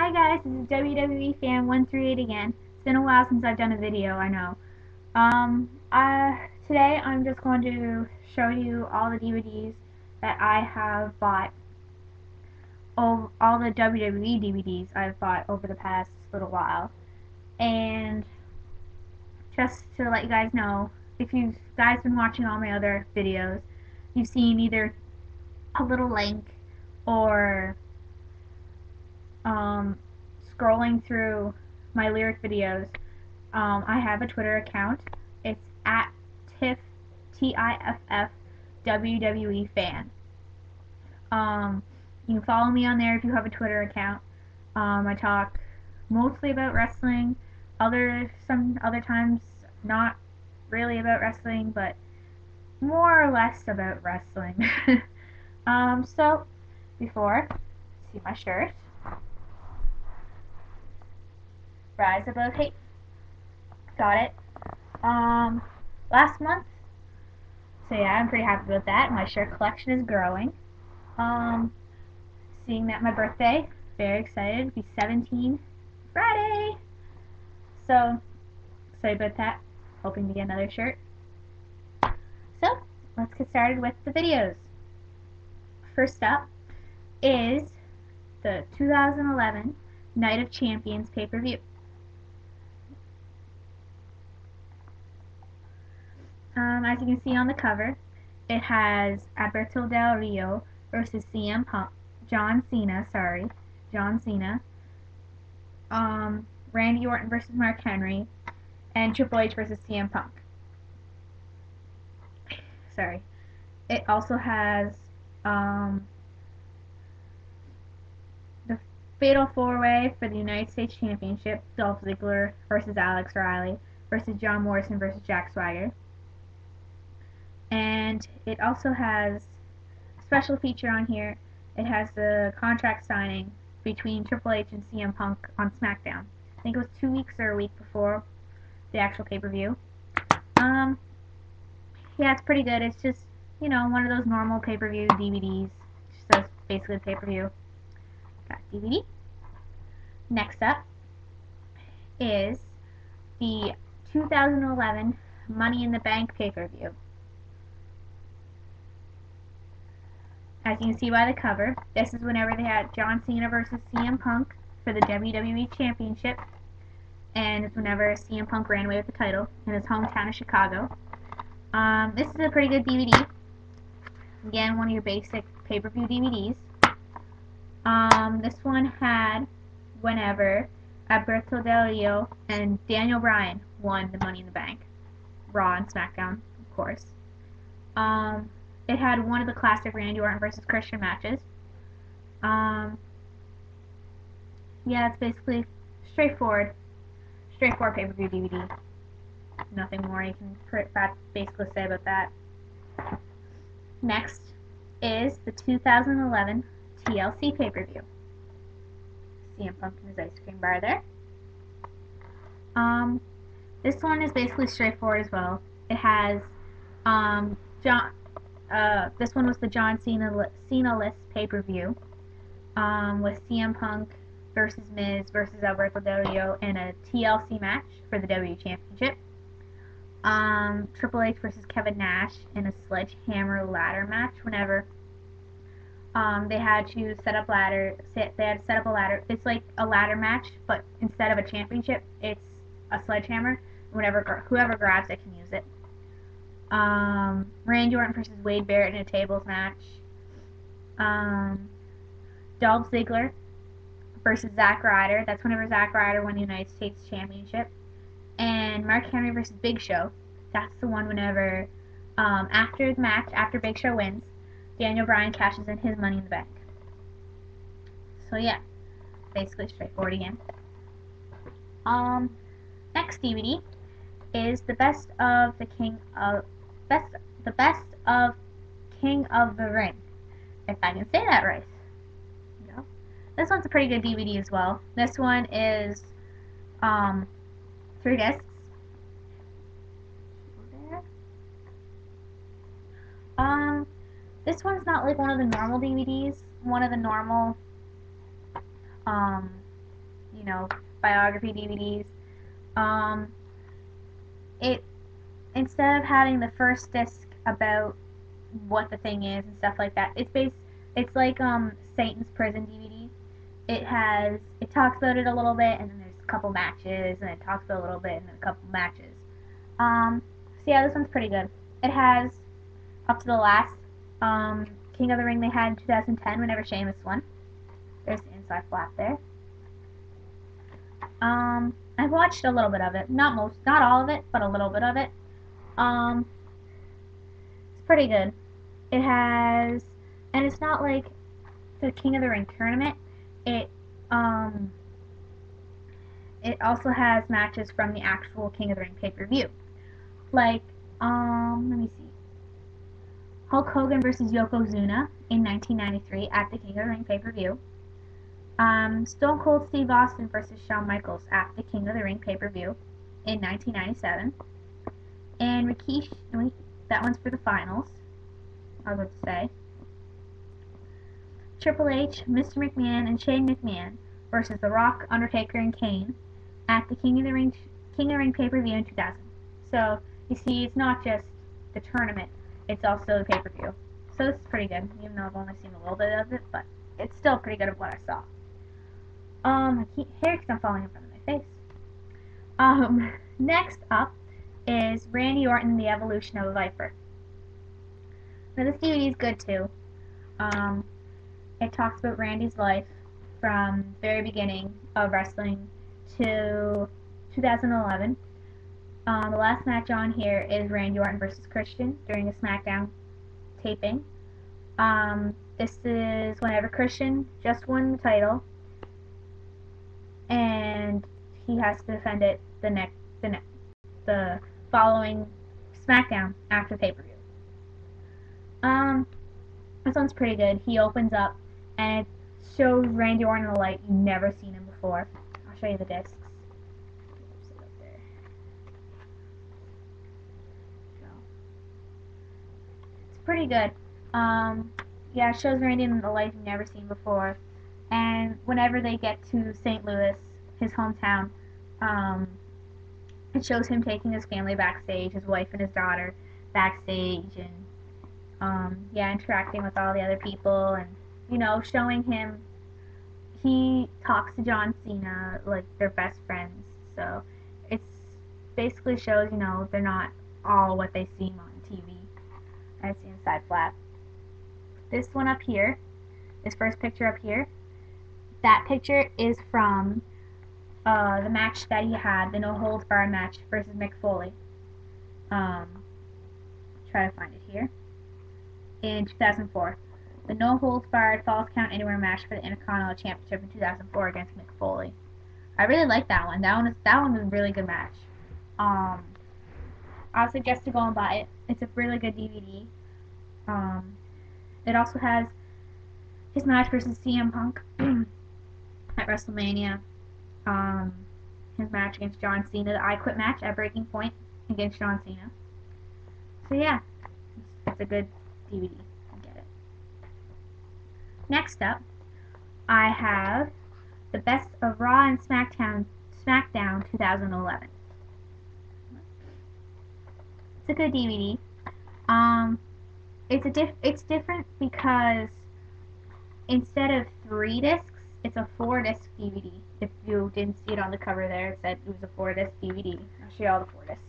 Hi guys, this is WWE Fan 138 again. It's been a while since I've done a video, I know. Today I'm just going to show you all the DVDs that I have bought, all the WWE DVDs I've bought over the past little while. And just to let you guys know, if you guys been watching all my other videos, you've seen either a little link or scrolling through my lyric videos. I have a Twitter account. It's at Tiff TIFF WWE Fan. You can follow me on there if you have a Twitter account. I talk mostly about wrestling. Some other times not really about wrestling, but more or less about wrestling. So before, see my shirt. Rise above hate. Got it. Last month. So yeah, I'm pretty happy with that. My shirt collection is growing. Seeing that my birthday, very excited to be 17 Friday. So excited about that. Hoping to get another shirt. So let's get started with the videos. First up is the 2011 Night of Champions pay-per-view. As you can see on the cover, it has Alberto Del Rio versus John Cena, Randy Orton versus Mark Henry, and Triple H versus CM Punk. Sorry. It also has the Fatal 4-Way for the United States Championship, Dolph Ziggler versus Alex Riley versus John Morrison versus Jack Swagger. And it also has a special feature on here. It has the contract signing between Triple H and CM Punk on SmackDown. I think it was 2 weeks or a week before the actual pay-per-view. Yeah, it's pretty good. It's just, one of those normal pay-per-view DVDs. Just says basically the pay-per-view. Got DVD. Next up is the 2011 Money in the Bank pay-per-view. As you can see by the cover, this is whenever they had John Cena versus CM Punk for the WWE Championship, and it's whenever CM Punk ran away with the title in his hometown of Chicago. This is a pretty good DVD. Again, one of your basic pay-per-view DVDs. This one had whenever Alberto Del Rio and Daniel Bryan won the Money in the Bank. Raw and SmackDown, of course. It had one of the classic Randy Orton versus Christian matches. Yeah, it's basically straightforward pay-per-view DVD. Nothing more you can basically say about that. Next is the 2011 TLC pay-per-view. CM Punk and his ice cream bar there. This one is basically straightforward as well. It has this one was the John Cena-less pay-per-view, with CM Punk versus Miz versus Alberto Del Rio in a TLC match for the W Championship. Triple H versus Kevin Nash in a sledgehammer ladder match. Whenever they had to set up a ladder. It's like a ladder match, but instead of a championship, it's a sledgehammer. Whoever grabs it can use it. Randy Orton versus Wade Barrett in a tables match. Dolph Ziggler versus Zack Ryder. That's whenever Zack Ryder won the United States Championship. And Mark Henry versus Big Show. That's the one whenever, after the match, after Big Show wins, Daniel Bryan cashes in his Money in the Bank. So yeah, basically straightforward again. Next DVD is the best of King of the Ring, if I can say that right. This one's a pretty good DVD as well. This one is 3 discs. This one's not like one of the normal DVDs. One of the normal you know, biography DVDs. It instead of having the first disc about what the thing is and stuff like that, it's like Satan's Prison DVD. It talks about it a little bit, and then there's a couple matches, and it talks about it a little bit, and then a couple matches. So yeah, this one's pretty good. It has up to the last King of the Ring they had in 2010 whenever Sheamus won. There's the inside flap there. I've watched a little bit of it. Not all of it, but a little bit of it. It's pretty good. It has, and it's not like the King of the Ring tournament. It also has matches from the actual King of the Ring pay-per-view. Like, let me see. Hulk Hogan versus Yokozuna in 1993 at the King of the Ring pay-per-view. Stone Cold Steve Austin versus Shawn Michaels at the King of the Ring pay-per-view in 1997. And Rikishi, that one's for the finals, I was about to say. Triple H, Mr. McMahon, and Shane McMahon versus The Rock, Undertaker, and Kane at the King of the Ring pay-per-view in 2000. So, you see, it's not just the tournament, it's also the pay-per-view. So this is pretty good, even though I've only seen a little bit of it, but it's still pretty good of what I saw. I can't hear because I'm falling in front of my face. Next up is Randy Orton, The Evolution of a Viper. Now this DVD is good too. It talks about Randy's life from the very beginning of wrestling to 2011. The last match on here is Randy Orton versus Christian during a SmackDown taping. This is whenever Christian just won the title, and he has to defend it the following SmackDown after pay-per-view. This one's pretty good. He opens up, and it shows Randy Orton in a light you've never seen him before. I'll show you the discs. It's pretty good. Yeah, it shows Randy in the light you've never seen before. And whenever they get to St. Louis, his hometown, it shows him taking his family backstage, his wife and his daughter backstage, and yeah, interacting with all the other people, and showing him. He talks to John Cena like they're best friends. So it's basically shows they're not all what they seem on TV. That's the inside flap. This one up here, this first picture up here, that picture is from the match that he had, the No Holds Barred match versus Mick Foley. Try to find it here. In 2004. The No Holds Barred Falls Count Anywhere match for the Intercontinental Championship in 2004 against Mick Foley. I really like that one. That one was a really good match. I suggest to go and buy it. It's a really good DVD. It also has his match versus CM Punk at WrestleMania. His match against John Cena, the I Quit match at Breaking Point against John Cena. So yeah, it's a good DVD. Get it. Next up, I have the Best of Raw and SmackDown 2011. It's a good DVD. It's different because instead of 3 discs, it's a 4-disc DVD. If you didn't see it on the cover there, it said it was a 4-disc DVD. I'll show you all the 4 discs.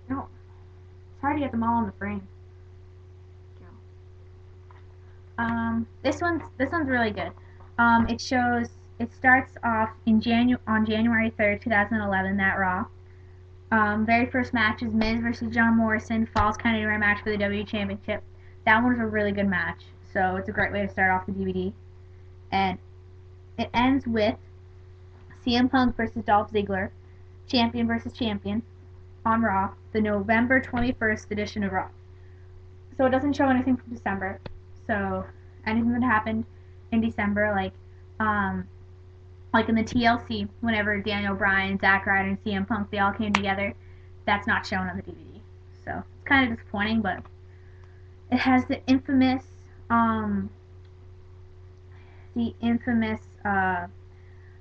No, it's hard to get them all in the frame. This one's really good. It starts off on January 3rd, 2011, that Raw. Very first match is Miz versus John Morrison, Falls Count Anywhere match for the WWE Championship. That one was a really good match, so it's a great way to start off the DVD. And it ends with CM Punk versus Dolph Ziggler, champion versus champion, on Raw, the November 21st edition of Raw. So it doesn't show anything from December. So anything that happened in December, like in the TLC, whenever Daniel Bryan, Zack Ryder, and CM Punk, they all came together, that's not shown on the DVD. So it's kind of disappointing, but it has the infamous the infamous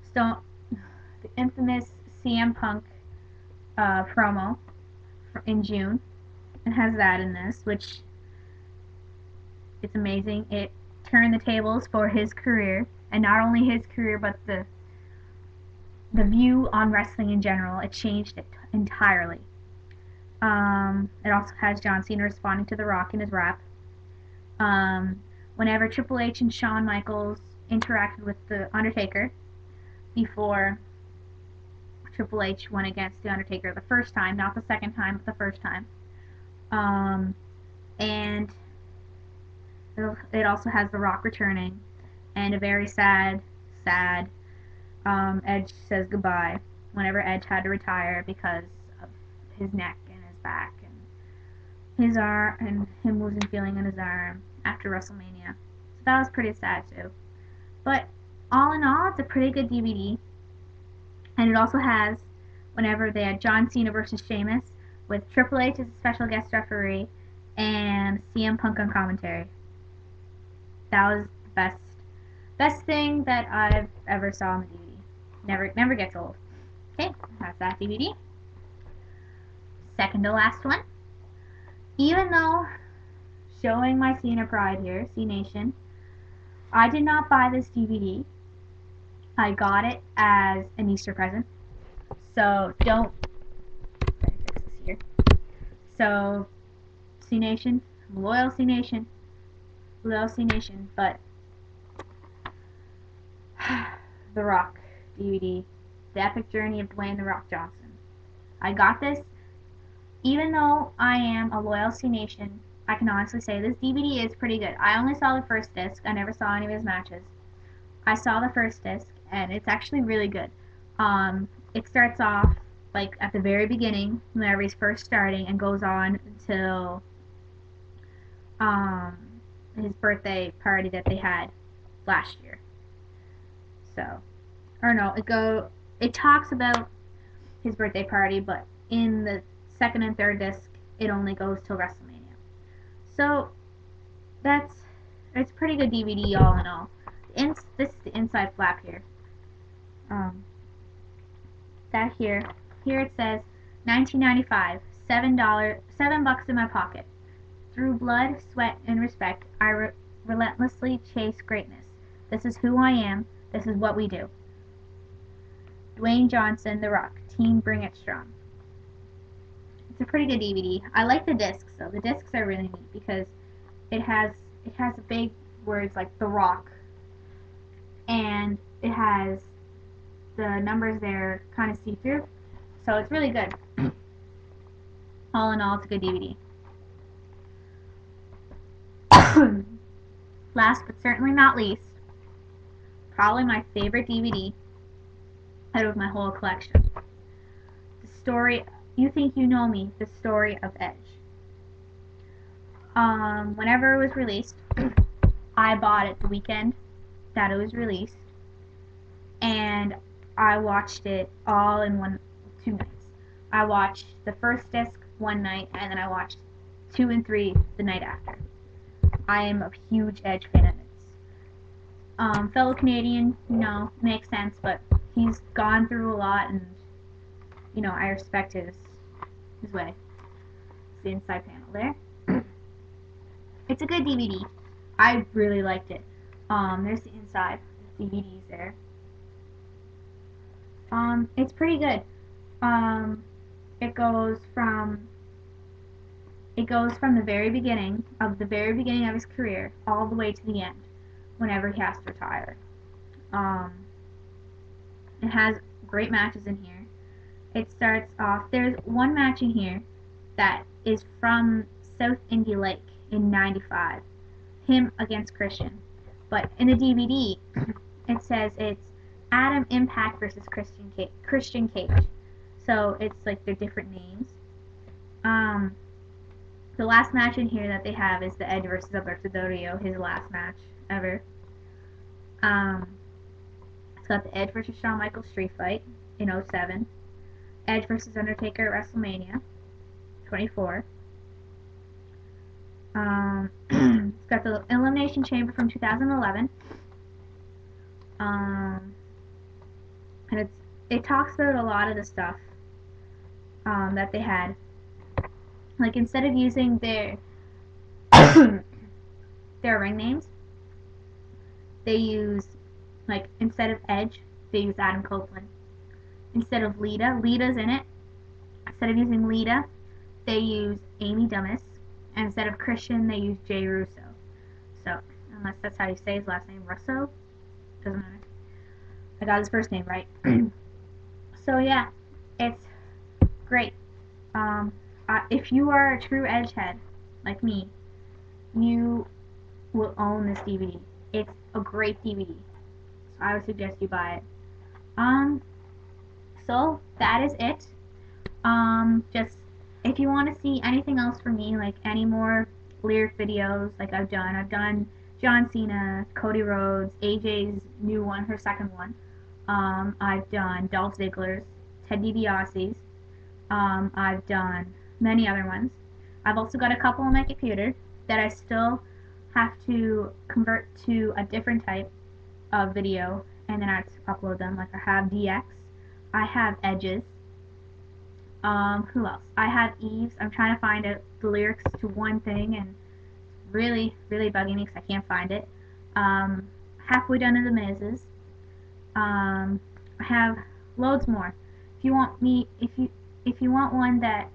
Stone, the infamous CM Punk promo in June. It has that in this, which it's amazing. It turned the tables for his career, and not only his career, but the view on wrestling in general. It changed it entirely. It also has John Cena responding to The Rock in his rap. Whenever Triple H and Shawn Michaels interacted with The Undertaker before Triple H went against The Undertaker the first time, not the second time, but the first time. And it also has The Rock returning, and a very sad Edge says goodbye whenever Edge had to retire because of his neck and his back and his arm and him losing feeling in his arm after WrestleMania. So that was pretty sad too. But all in all, it's a pretty good DVD. And it also has whenever they had John Cena versus Sheamus with Triple H as a special guest referee and CM Punk on commentary. That was the best thing that I've ever saw on the DVD. Never gets old. Okay, that's that DVD. Second to last one. Even though showing my Cena pride here, C Nation, I did not buy this DVD. I got it as an Easter present. So don't fix this here. So C Nation, loyal C Nation, but The Rock DVD, The Epic Journey of Dwayne "The Rock" Johnson. I got this, even though I am a loyal C Nation, I can honestly say this DVD is pretty good. I only saw the first disc. I never saw any of his matches. I saw the first disc, and it's actually really good. It starts off like at the very beginning, whenever he's first starting, and goes on until his birthday party that they had last year. So, or no, it talks about his birthday party, but in the second and third disc, it only goes till WrestleMania. So it's pretty good DVD all in all. This is the inside flap here. That here it says $19.95, $7 in my pocket. Through blood, sweat, and respect, I relentlessly chase greatness. This is who I am. This is what we do. Dwayne Johnson, The Rock, Team Bring It Strong. It's a pretty good DVD. I like the discs though. The discs are really neat because it has big words like The Rock, and it has the numbers there kind of see through. So it's really good. All in all, it's a good DVD. Last but certainly not least, probably my favorite DVD out of my whole collection. The story, You Think You Know Me, The Story of Edge. Whenever it was released, I bought it the weekend that it was released, and I watched it all in 2 nights. I watched the first disc one night, and then I watched 2 and 3 the night after. I am a huge Edge fan. Fellow Canadian, makes sense, but he's gone through a lot, and I respect his way. It's the inside panel there. It's a good DVD. I really liked it. There's the inside. The DVD's there. It's pretty good. It goes from the very beginning of his career all the way to the end, whenever he has to retire. It has great matches in here. It starts off, there's one match in here that is from South Indy Lake in '95, him against Christian. But in the DVD, it says it's Adam Impact versus Christian Cage. So it's like they're different names. The last match in here that they have is the Edge versus Alberto Del Rio, his last match ever. It's got the Edge versus Shawn Michaels street fight in '07. Edge versus Undertaker at WrestleMania 24. It's got the Elimination Chamber from 2011. Um, and it talks about a lot of the stuff that they had. Like instead of using their ring names, they use like instead of Edge, they use Adam Copeland. Instead of Lita's in it. Instead of using Lita, they use Amy Dumas. And instead of Christian, they use Jay Russo. So, unless that's how you say his last name, Russo, doesn't matter. I got his first name right. So yeah, it's great. Um, if you are a true Edge head like me, you will own this DVD. It's a great DVD. So I would suggest you buy it. So that is it. Just if you want to see anything else from me, like any more lyric videos, like I've done John Cena, Cody Rhodes, AJ's new one, her second one. I've done Dolph Ziggler's, Ted DiBiase's. I've done many other ones. I've also got a couple on my computer that I still have to convert to a different type of video, and then I have to upload them. Like I have DX, I have Edges. Who else? I have Eve's. I'm trying to find out the lyrics to one thing, and really, really bugging me because I can't find it. Halfway done to the Miz's. I have loads more. If you want one that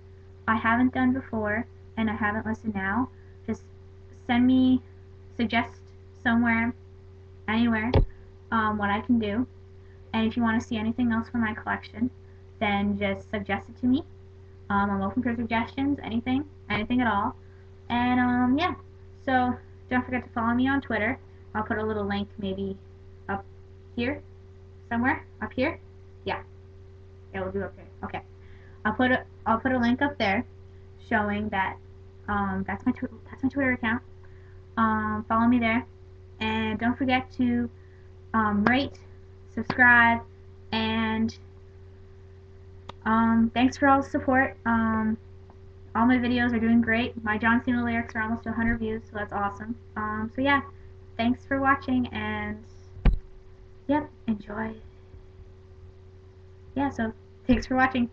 I haven't done before and I haven't listed now, just send me, suggest somewhere, anywhere, what I can do. And if you want to see anything else from my collection, then just suggest it to me. I'm open for suggestions, anything at all. And yeah, so don't forget to follow me on Twitter. I'll put a little link maybe up here, somewhere up here. Yeah, we'll do up there. Okay, I'll put a link up there showing that that's my Twitter account. Follow me there, and don't forget to rate, subscribe, and thanks for all the support. All my videos are doing great. My John Cena lyrics are almost 100 views, so that's awesome. So yeah, thanks for watching, and yep, enjoy. Yeah, so thanks for watching.